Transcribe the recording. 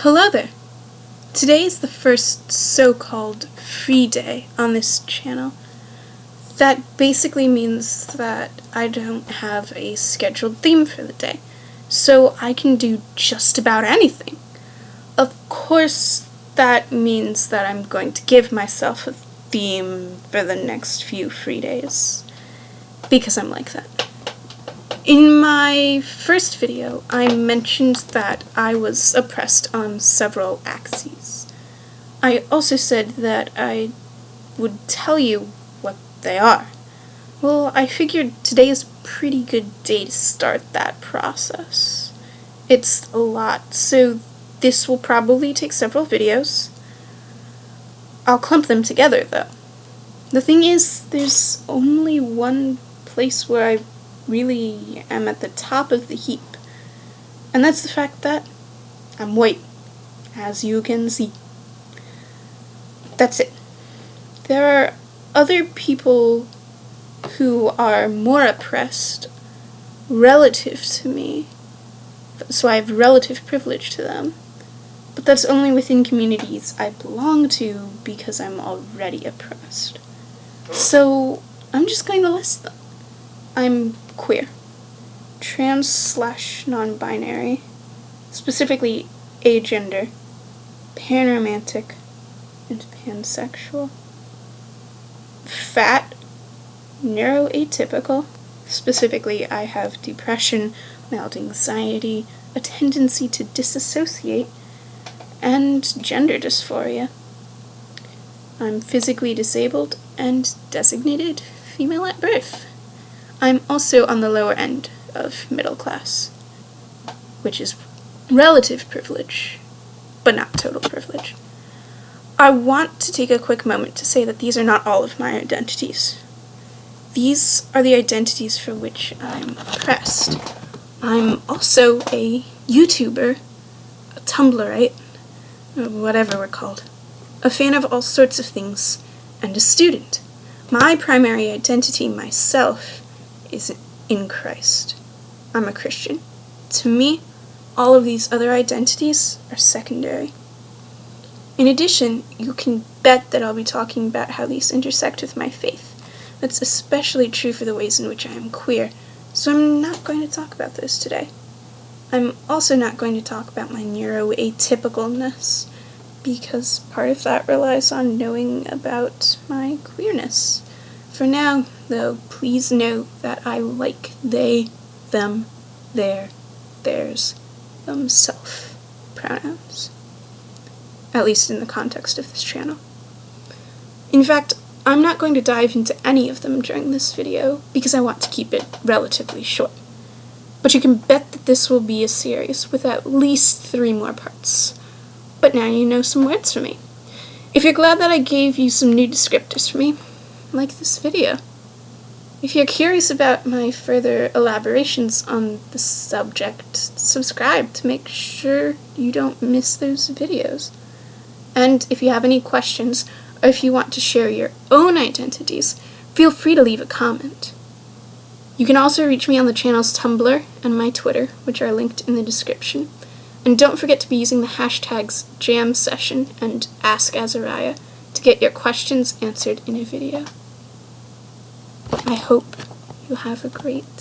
Hello there! Today is the first so-called free day on this channel. That basically means that I don't have a scheduled theme for the day, so I can do just about anything. Of course, that means that I'm going to give myself a theme for the next few free days, because I'm like that. In my first video, I mentioned that I was oppressed on several axes. I also said that I would tell you what they are. Well, I figured today is a pretty good day to start that process. It's a lot, so this will probably take several videos. I'll clump them together, though. The thing is, there's only one place where I really am at the top of the heap, and that's the fact that I'm white, as you can see. That's it. There are other people who are more oppressed relative to me, so I have relative privilege to them, but that's only within communities I belong to because I'm already oppressed. So I'm just going to list them. I'm queer, trans/non-binary, specifically agender, panromantic, and pansexual, fat, neuroatypical, specifically I have depression, mild anxiety, a tendency to disassociate, and gender dysphoria. I'm physically disabled and designated female at birth. I'm also on the lower end of middle class, which is relative privilege, but not total privilege. I want to take a quick moment to say that these are not all of my identities. These are the identities for which I'm oppressed. I'm also a YouTuber, a Tumblrite, or whatever we're called, a fan of all sorts of things, and a student. My primary identity, myself, is in Christ. I'm a Christian. To me, all of these other identities are secondary. In addition, you can bet that I'll be talking about how these intersect with my faith. That's especially true for the ways in which I am queer, so I'm not going to talk about those today. I'm also not going to talk about my neuroatypicalness, because part of that relies on knowing about my queerness. For now, though, please know that I like they, them, their, theirs, themself pronouns. At least in the context of this channel. In fact, I'm not going to dive into any of them during this video because I want to keep it relatively short. But you can bet that this will be a series with at least 3 more parts. But now you know some words for me. If you're glad that I gave you some new descriptors for me, like this video. If you're curious about my further elaborations on the subject, subscribe to make sure you don't miss those videos. And if you have any questions, or if you want to share your own identities, feel free to leave a comment. You can also reach me on the channel's Tumblr and my Twitter, which are linked in the description. And don't forget to be using the hashtags JamSession and AskAzariah to get your questions answered in a video. I hope you have a great